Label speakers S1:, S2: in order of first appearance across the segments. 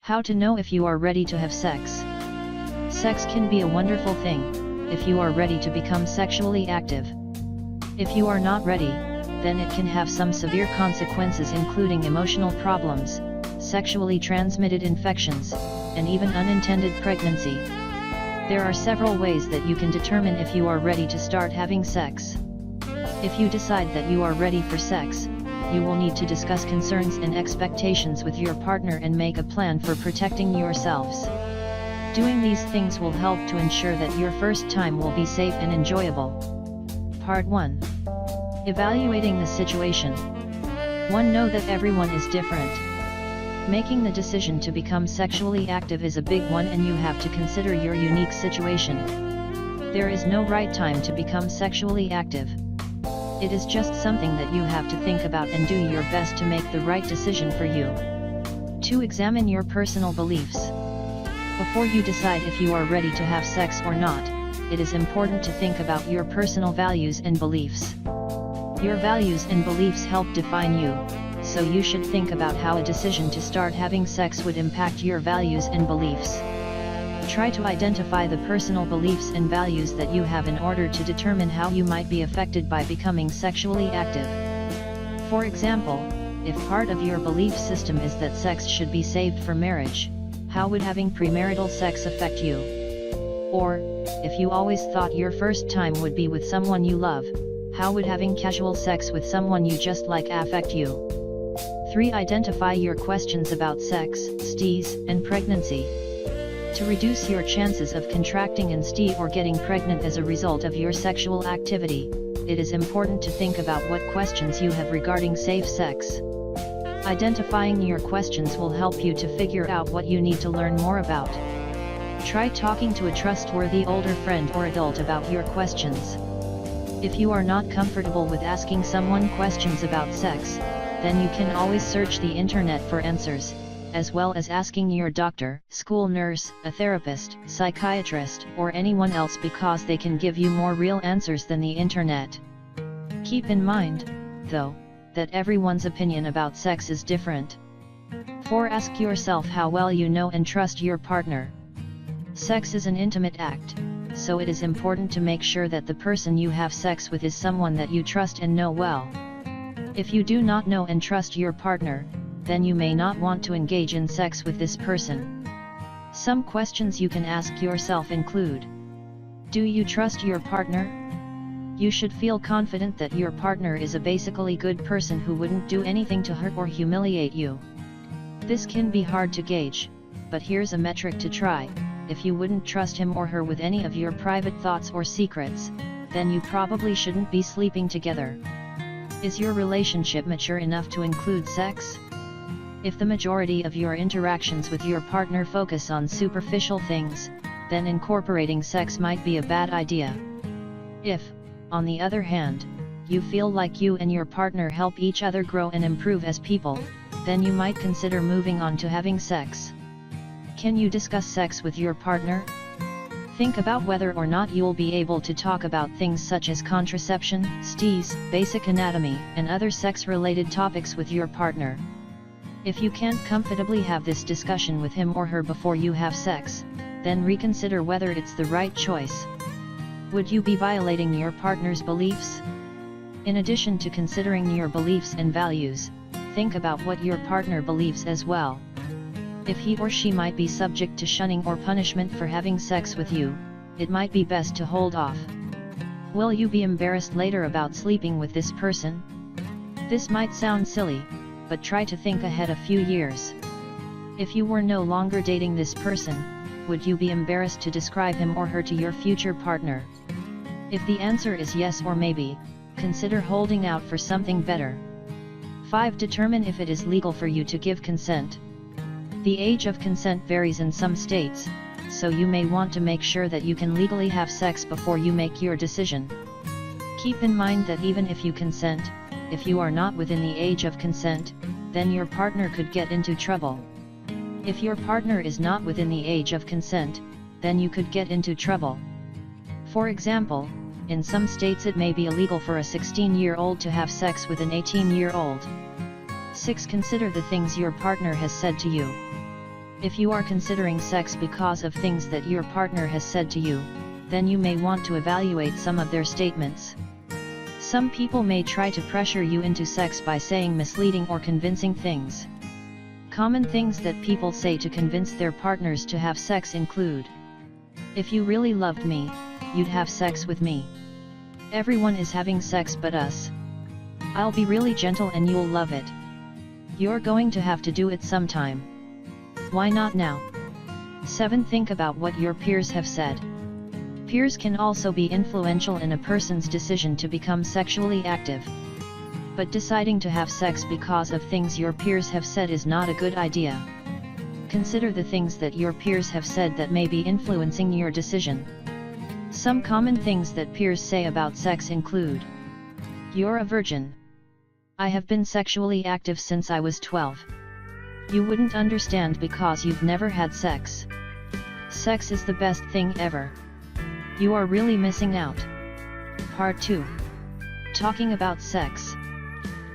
S1: How to know if you are ready to have sex. Sex can be a wonderful thing, if you are ready to become sexually active. If you are not ready, then it can have some severe consequences, including emotional problems, sexually transmitted infections, and even unintended pregnancy. There are several ways that you can determine if you are ready to start having sex. If you decide that you are ready for sex, you will need to discuss concerns and expectations with your partner and make a plan for protecting yourselves. Doing these things will help to ensure that your first time will be safe and enjoyable. Part 1. Evaluating the situation. 1. Know that everyone is different. Making the decision to become sexually active is a big one, and you have to consider your unique situation. There is no right time to become sexually active. It is just something that you have to think about and do your best to make the right decision for you. 2. Examine your personal beliefs. Before you decide if you are ready to have sex or not, it is important to think about your personal values and beliefs. Your values and beliefs help define you, so you should think about how a decision to start having sex would impact your values and beliefs. Try to identify the personal beliefs and values that you have in order to determine how you might be affected by becoming sexually active. For example, if part of your belief system is that sex should be saved for marriage, how would having premarital sex affect you? Or, if you always thought your first time would be with someone you love, how would having casual sex with someone you just like affect you? 3. Identify your questions about sex, STIs, and pregnancy. To reduce your chances of contracting an STI or getting pregnant as a result of your sexual activity, it is important to think about what questions you have regarding safe sex. Identifying your questions will help you to figure out what you need to learn more about. Try talking to a trustworthy older friend or adult about your questions. If you are not comfortable with asking someone questions about sex, then you can always search the internet for answers, as well as asking your doctor, school nurse, a therapist, psychiatrist, or anyone else, because they can give you more real answers than the internet. Keep in mind, though, that everyone's opinion about sex is different. 4. Ask yourself how well you know and trust your partner. Sex is an intimate act, so it is important to make sure that the person you have sex with is someone that you trust and know well. If you do not know and trust your partner, then you may not want to engage in sex with this person. Some questions you can ask yourself include: do you trust your partner? You should feel confident that your partner is a basically good person who wouldn't do anything to hurt or humiliate you. This can be hard to gauge, but here's a metric to try. If you wouldn't trust him or her with any of your private thoughts or secrets, then you probably shouldn't be sleeping together. Is your relationship mature enough to include sex? If the majority of your interactions with your partner focus on superficial things, then incorporating sex might be a bad idea. If, on the other hand, you feel like you and your partner help each other grow and improve as people, then you might consider moving on to having sex. Can you discuss sex with your partner? Think about whether or not you'll be able to talk about things such as contraception, STIs, basic anatomy, and other sex-related topics with your partner. If you can't comfortably have this discussion with him or her before you have sex, then reconsider whether it's the right choice. Would you be violating your partner's beliefs? In addition to considering your beliefs and values, think about what your partner believes as well. If he or she might be subject to shunning or punishment for having sex with you, it might be best to hold off. Will you be embarrassed later about sleeping with this person? This might sound silly, but try to think ahead a few years. If you were no longer dating this person, would you be embarrassed to describe him or her to your future partner? If the answer is yes or maybe, consider holding out for something better. 5. Determine if it is legal for you to give consent. The age of consent varies in some states, so you may want to make sure that you can legally have sex before you make your decision. Keep in mind that even if you consent, if you are not within the age of consent, then your partner could get into trouble. If your partner is not within the age of consent, then you could get into trouble. For example, in some states it may be illegal for a 16-year-old to have sex with an 18-year-old. 6. Consider the things your partner has said to you. If you are considering sex because of things that your partner has said to you, then you may want to evaluate some of their statements. Some people may try to pressure you into sex by saying misleading or convincing things. Common things that people say to convince their partners to have sex include: "If you really loved me, you'd have sex with me. Everyone is having sex but us. I'll be really gentle and you'll love it. You're going to have to do it sometime. Why not now?" 7. Think about what your peers have said. Peers can also be influential in a person's decision to become sexually active. But deciding to have sex because of things your peers have said is not a good idea. Consider the things that your peers have said that may be influencing your decision. Some common things that peers say about sex include: "You're a virgin. I have been sexually active since I was 12. You wouldn't understand because you've never had sex. Sex is the best thing ever. You are really missing out." Part 2. Talking about sex.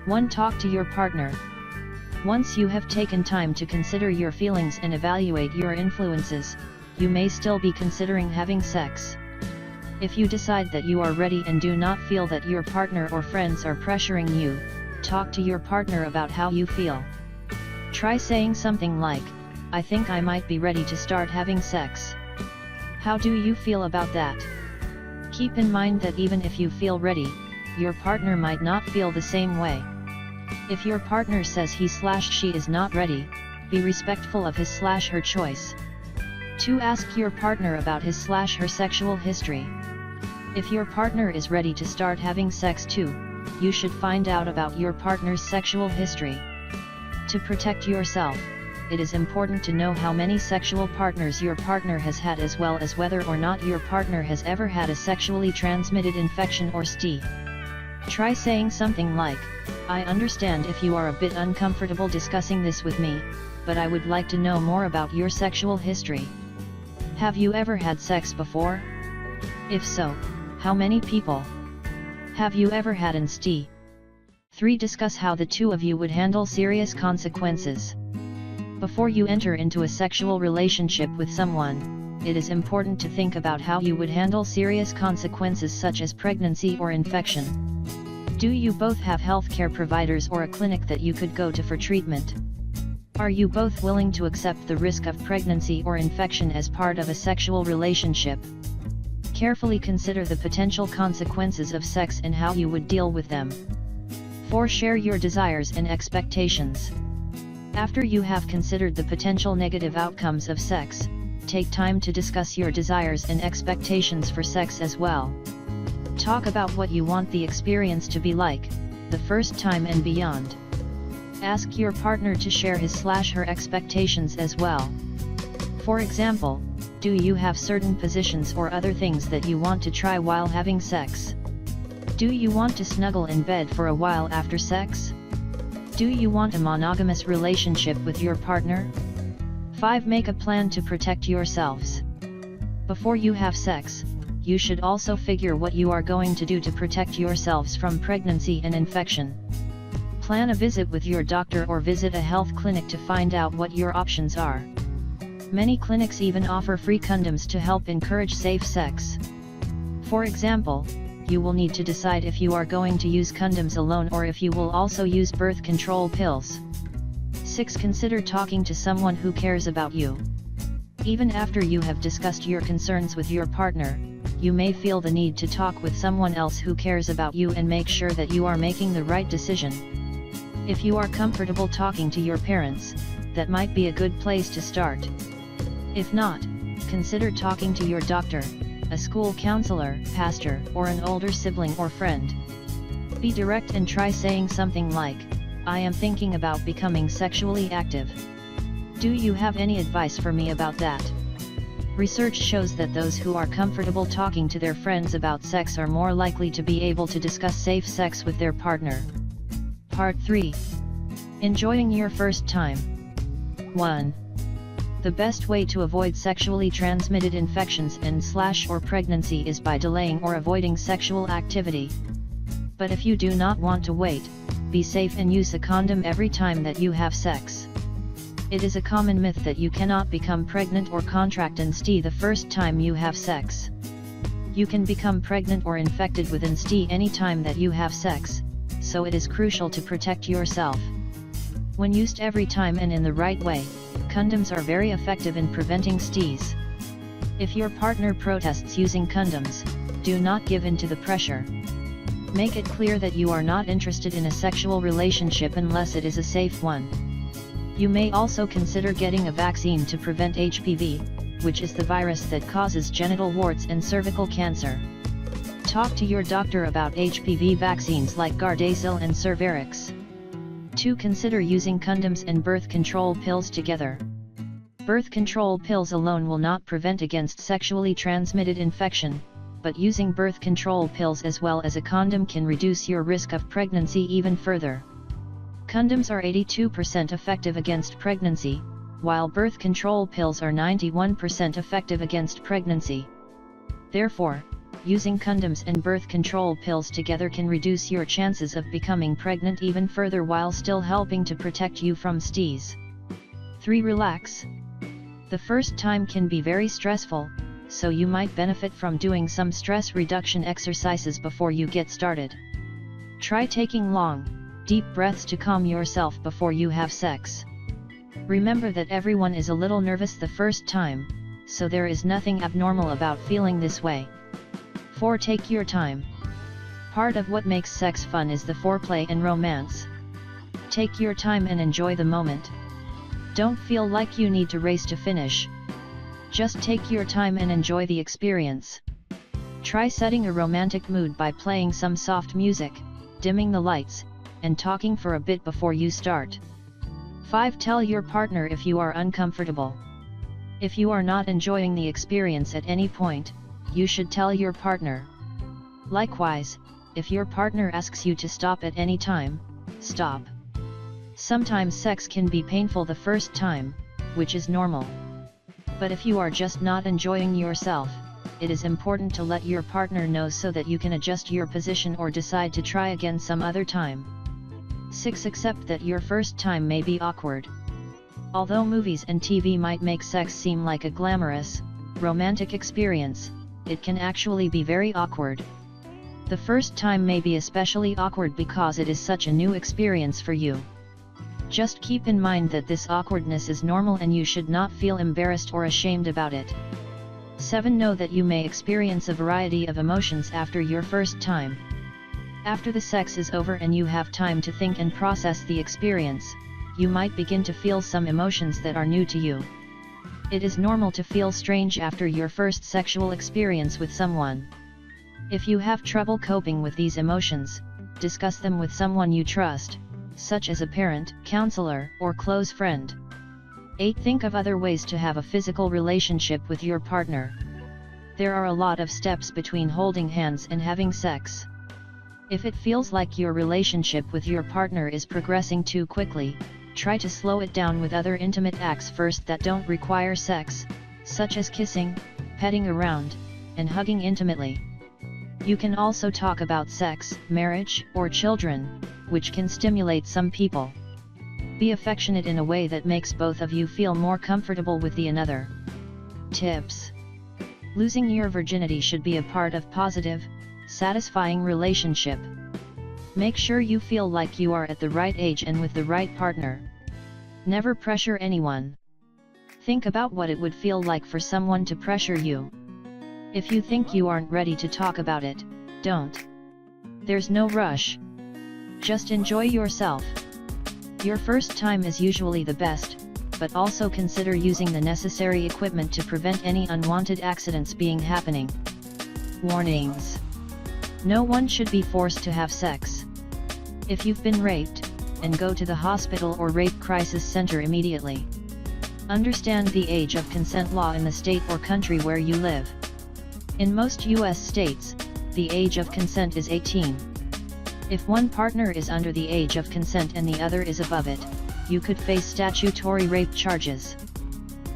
S1: 1. Talk to your partner. Once you have taken time to consider your feelings and evaluate your influences, you may still be considering having sex. If you decide that you are ready and do not feel that your partner or friends are pressuring you, talk to your partner about how you feel. Try saying something like, "I think I might be ready to start having sex. How do you feel about that?" Keep in mind that even if you feel ready, your partner might not feel the same way. If your partner says he/she is not ready, be respectful of his/her choice. 2. Ask your partner about his/her sexual history. If your partner is ready to start having sex too, you should find out about your partner's sexual history. To protect yourself, it is important to know how many sexual partners your partner has had, as well as whether or not your partner has ever had a sexually transmitted infection or STI. Try saying something like, "I understand if you are a bit uncomfortable discussing this with me, but I would like to know more about your sexual history. Have you ever had sex before? If so, how many people? Have you ever had an STI?" 3. Discuss how the two of you would handle serious consequences. Before you enter into a sexual relationship with someone, it is important to think about how you would handle serious consequences such as pregnancy or infection. Do you both have healthcare providers or a clinic that you could go to for treatment? Are you both willing to accept the risk of pregnancy or infection as part of a sexual relationship? Carefully consider the potential consequences of sex and how you would deal with them. 4. Share your desires and expectations. After you have considered the potential negative outcomes of sex, take time to discuss your desires and expectations for sex as well. Talk about what you want the experience to be like, the first time and beyond. Ask your partner to share his/her expectations as well. For example, do you have certain positions or other things that you want to try while having sex? Do you want to snuggle in bed for a while after sex? Do you want a monogamous relationship with your partner? 5. Make a plan to protect yourselves. Before you have sex, you should also figure what you are going to do to protect yourselves from pregnancy and infection. Plan a visit with your doctor or visit a health clinic to find out what your options are. Many clinics even offer free condoms to help encourage safe sex. For example, you will need to decide if you are going to use condoms alone or if you will also use birth control pills. 6. Consider talking to someone who cares about you. Even after you have discussed your concerns with your partner, you may feel the need to talk with someone else who cares about you and make sure that you are making the right decision. If you are comfortable talking to your parents, that might be a good place to start. If not, consider talking to your doctor, a school counselor, pastor, or an older sibling or friend. Be direct and try saying something like, "I am thinking about becoming sexually active. Do you have any advice for me about that?" Research shows that those who are comfortable talking to their friends about sex are more likely to be able to discuss safe sex with their partner. Part 3. Enjoying your first time. 1. The best way to avoid sexually transmitted infections and/or pregnancy is by delaying or avoiding sexual activity. But if you do not want to wait, be safe and use a condom every time that you have sex. It is a common myth that you cannot become pregnant or contract an STI the first time you have sex. You can become pregnant or infected with an STI any time that you have sex, so it is crucial to protect yourself. When used every time and in the right way, condoms are very effective in preventing STIs. If your partner protests using condoms, do not give in to the pressure. Make it clear that you are not interested in a sexual relationship unless it is a safe one. You may also consider getting a vaccine to prevent HPV, which is the virus that causes genital warts and cervical cancer. Talk to your doctor about HPV vaccines like Gardasil and Cervarix. 2. Consider using condoms and birth control pills together. Birth control pills alone will not prevent against sexually transmitted infection, but using birth control pills as well as a condom can reduce your risk of pregnancy even further. Condoms are 82% effective against pregnancy, while birth control pills are 91% effective against pregnancy. Therefore, using condoms and birth control pills together can reduce your chances of becoming pregnant even further while still helping to protect you from STIs. 3. Relax. The first time can be very stressful, so you might benefit from doing some stress reduction exercises before you get started. Try taking long, deep breaths to calm yourself before you have sex. Remember that everyone is a little nervous the first time, so there is nothing abnormal about feeling this way. 4. Take your time. Part of what makes sex fun is the foreplay and romance. Take your time and enjoy the moment. Don't feel like you need to race to finish. Just take your time and enjoy the experience. Try setting a romantic mood by playing some soft music, dimming the lights, and talking for a bit before you start. 5. Tell your partner if you are uncomfortable. If you are not enjoying the experience at any point, you should tell your partner. Likewise, if your partner asks you to stop at any time, stop. Sometimes sex can be painful the first time, which is normal. But if you are just not enjoying yourself, it is important to let your partner know so that you can adjust your position or decide to try again some other time. 6. Accept that your first time may be awkward. Although movies and TV might make sex seem like a glamorous, romantic experience, it can actually be very awkward. The first time may be especially awkward because it is such a new experience for you. Just keep in mind that this awkwardness is normal and you should not feel embarrassed or ashamed about it. 7. Know that you may experience a variety of emotions after your first time. After the sex is over and you have time to think and process the experience, you might begin to feel some emotions that are new to you. It is normal to feel strange after your first sexual experience with someone. If you have trouble coping with these emotions, discuss them with someone you trust, such as a parent, counselor, or close friend. 8. Think of other ways to have a physical relationship with your partner. There are a lot of steps between holding hands and having sex. If it feels like your relationship with your partner is progressing too quickly, try to slow it down with other intimate acts first that don't require sex, such as kissing, petting around, and hugging intimately. You can also talk about sex, marriage, or children, which can stimulate some people. Be affectionate in a way that makes both of you feel more comfortable with the another. Tips. Losing your virginity should be a part of positive, satisfying relationship. Make sure you feel like you are at the right age and with the right partner. Never pressure anyone. Think about what it would feel like for someone to pressure you. If you think you aren't ready to talk about it, don't. There's no rush. Just enjoy yourself. Your first time is usually the best, but also consider using the necessary equipment to prevent any unwanted accidents happening. Warnings. No one should be forced to have sex. If you've been raped, and go to the hospital or rape crisis center immediately. Understand the age of consent law in the state or country where you live. In most U.S. states, the age of consent is 18. If one partner is under the age of consent and the other is above it, you could face statutory rape charges.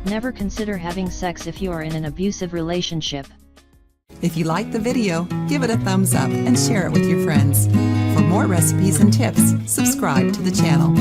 S1: Never consider having sex if you are in an abusive relationship.
S2: If you liked the video, give it a thumbs up and share it with your friends. For more recipes and tips, subscribe to the channel.